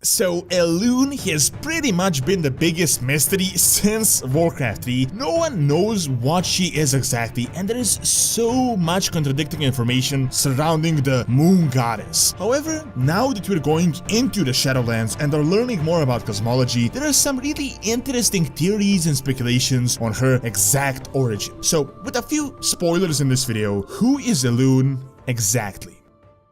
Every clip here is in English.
So Elune has pretty much been the biggest mystery since Warcraft 3. No one knows what she is exactly, and there is so much contradicting information surrounding the moon goddess. However, now that we're going into the Shadowlands and are learning more about cosmology, there are some really interesting theories and speculations on her exact origin. So, with a few spoilers in this video, who is Elune exactly?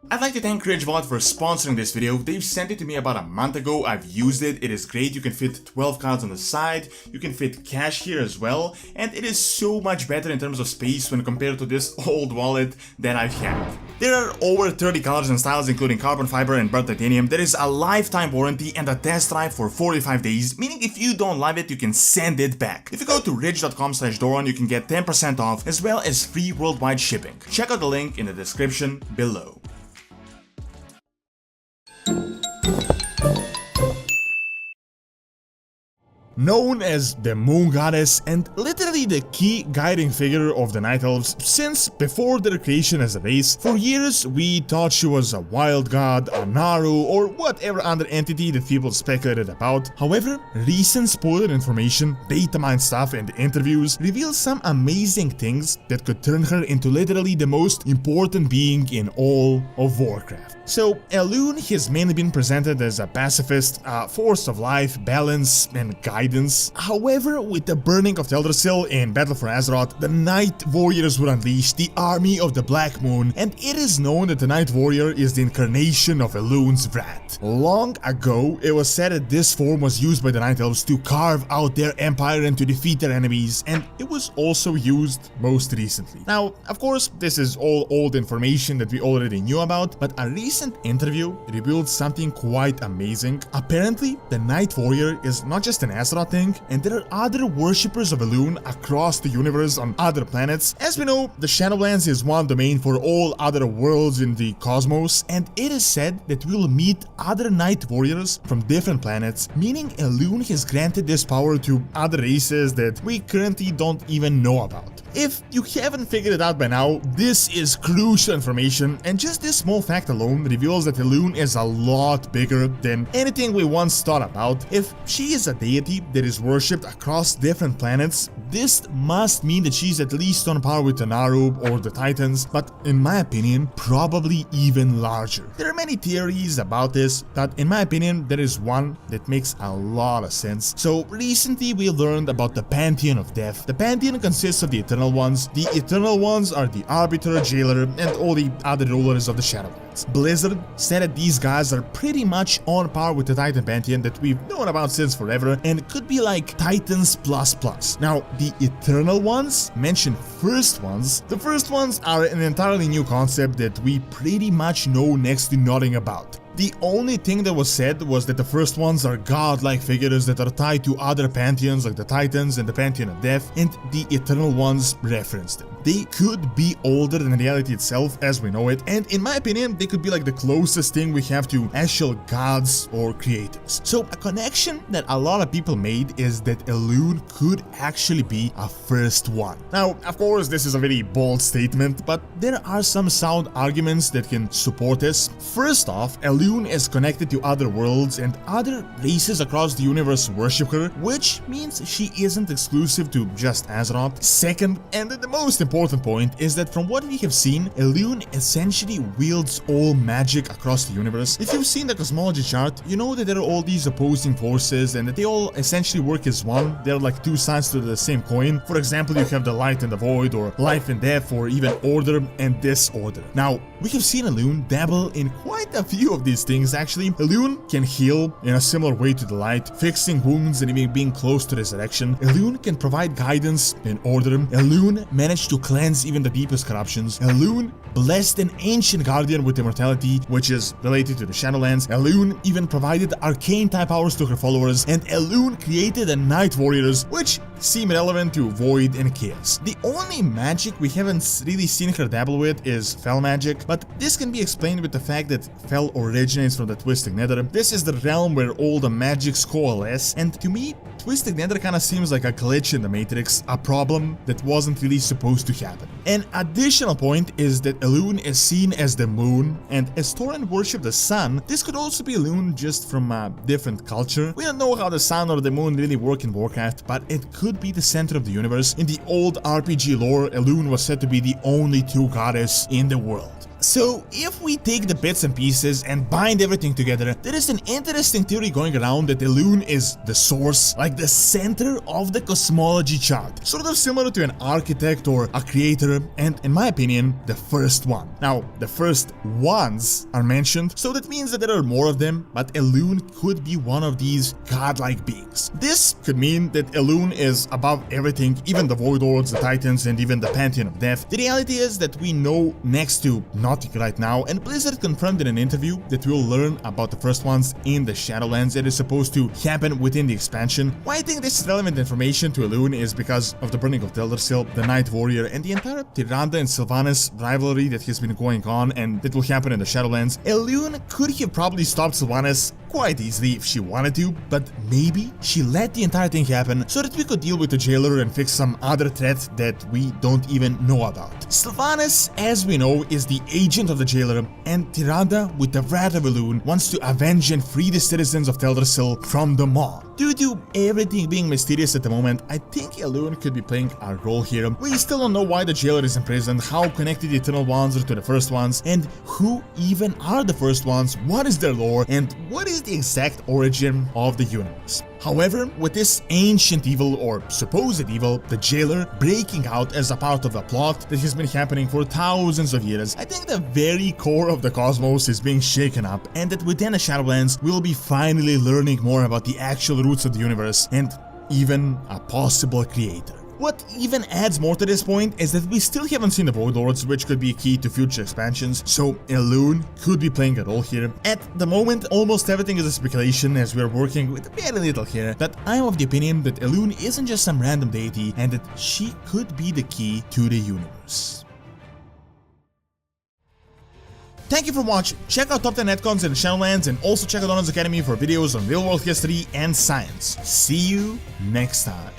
I'd like to thank Ridgevault for sponsoring this video. They've sent it to me about a month ago. I've used it. It is great. You can fit 12 cards on the side. You can fit cash here as well. And it is so much better in terms of space when compared to this old wallet that I've had. There are over 30 colors and styles, including carbon fiber and burnt titanium. There is a lifetime warranty and a test drive for 45 days, meaning if you don't love it, you can send it back. If you go to ridge.com/Doron, you can get 10% off as well as free worldwide shipping. Check out the link in the description below. Known as the Moon Goddess and literally the key guiding figure of the Night Elves since before their creation as a race, for years we thought she was a wild god, a naaru, or whatever other entity that people speculated about. However, recent spoiler information, beta mine stuff, and interviews reveal some amazing things that could turn her into literally the most important being in all of Warcraft. So, Elune has mainly been presented as a pacifist, a force of life, balance, and guidance. However, with the burning of Teldrassil in Battle for Azeroth, the Night Warriors would unleash the army of the Black Moon, and it is known that the Night Warrior is the incarnation of Elune's wrath. Long ago, it was said that this form was used by the Night Elves to carve out their empire and to defeat their enemies, and it was also used most recently. Now, of course, this is all old information that we already knew about, but a recent interview revealed something quite amazing. Apparently, the Night Warrior is not just an Azeroth thing, and there are other worshippers of Elune across the universe on other planets. As we know, the Shadowlands is one domain for all other worlds in the cosmos, and it is said that we will meet other Night Warriors from different planets, meaning Elune has granted this power to other races that we currently don't even know about. If you haven't figured it out by now, this is crucial information, and just this small fact alone reveals that Elune is a lot bigger than anything we once thought about. If she is a deity that is worshipped across different planets, this must mean that she's at least on par with the Naaru or the Titans, but in my opinion, probably even larger. There are many theories about this, but in my opinion, there is one that makes a lot of sense. So recently we learned about the Pantheon of Death. The Pantheon consists of the Eternal Ones. The Eternal Ones are the Arbiter, Jailer, and all the other rulers of the Shadowlands. Blizzard said that these guys are pretty much on par with the Titan Pantheon that we've known about since forever, and could be like Titans plus. Now, the Eternal Ones mention First Ones. The First Ones are an entirely new concept that we pretty much know next to nothing about. The only thing that was said was that the First Ones are godlike figures that are tied to other pantheons like the Titans and the Pantheon of Death, and the Eternal Ones referenced them. They could be older than reality itself as we know it, and in my opinion, they could be like the closest thing we have to actual gods or creators. So a connection that a lot of people made is that Elune could actually be a First One. Now, of course, this is a very bold statement, but there are some sound arguments that can support this. First off, Elune is connected to other worlds, and other races across the universe worship her, which means she isn't exclusive to just Azeroth. Second, and the most important point, is that from what we have seen, Elune essentially wields all magic across the universe. If you've seen the cosmology chart, you know that there are all these opposing forces and that they all essentially work as one. They're like two sides to the same coin. For example, you have the light and the void, or life and death, or even order and disorder. Now, we have seen Elune dabble in quite a few of these things actually. Elune can heal in a similar way to the light, fixing wounds and even being close to resurrection. Elune can provide guidance and order. Elune managed to cleanse even the deepest corruptions. Elune blessed an ancient guardian with immortality, which is related to the Shadowlands. Elune even provided arcane type powers to her followers, and Elune created the Night Warriors, which seem relevant to Void and Chaos. The only magic we haven't really seen her dabble with is Fel magic, but this can be explained with the fact that Fel originates from the Twisting Nether. This is the realm where all the magics coalesce, and to me, twisting nether kinda seems like a glitch in the Matrix, a problem that wasn't really supposed to happen. An additional point is that Elune is seen as the moon, and as Tyrande worship the sun, this could also be Elune just from a different culture. We don't know how the sun or the moon really work in Warcraft, but it could be the center of the universe. In the old RPG lore, Elune was said to be the only true goddess in the world. So, if we take the bits and pieces and bind everything together, there is an interesting theory going around that Elune is the source, like the center of the cosmology chart, sort of similar to an architect or a creator, and in my opinion, the first one. Now, the first ones are mentioned, so that means that there are more of them, but Elune could be one of these godlike beings. This could mean that Elune is above everything, even the Void Lords, the Titans, and even the Pantheon of Death. The reality is that we know next to nothing right now, and Blizzard confirmed in an interview that we'll learn about the first ones in the Shadowlands that is supposed to happen within the expansion. Why I think this is relevant information to Elune is because of the burning of Teldrassil, the Night Warrior, and the entire Tyrande and Sylvanas rivalry that has been going on and that will happen in the Shadowlands. Elune could have probably stopped Sylvanas quite easily if she wanted to, but maybe she let the entire thing happen so that we could deal with the jailer and fix some other threat that we don't even know about. Sylvanas, as we know, is the agent of the jailer, and Tyrande, with the wrath of Elune, wants to avenge and free the citizens of Teldrassil from the mob. Due to everything being mysterious at the moment, I think Elune could be playing a role here. We still don't know why the jailer is imprisoned, how connected the Eternal Ones are to the first ones, and who even are the first ones, what is their lore, and what is the exact origin of the universe. However, with this ancient evil, or supposed evil, the jailer, breaking out as a part of a plot that has been happening for thousands of years, I think the very core of the cosmos is being shaken up, and that within the Shadowlands, we'll be finally learning more about the actual roots of the universe, and even a possible creator. What even adds more to this point is that we still haven't seen the Void Lords, which could be key to future expansions, so Elune could be playing a role here. At the moment, almost everything is a speculation as we are working with very little here, but I am of the opinion that Elune isn't just some random deity and that she could be the key to the universe. Thank you for watching. Check out top 10 netcons in the Shadowlands and also check out Doronsmovies Academy for videos on real world history and science. See you next time.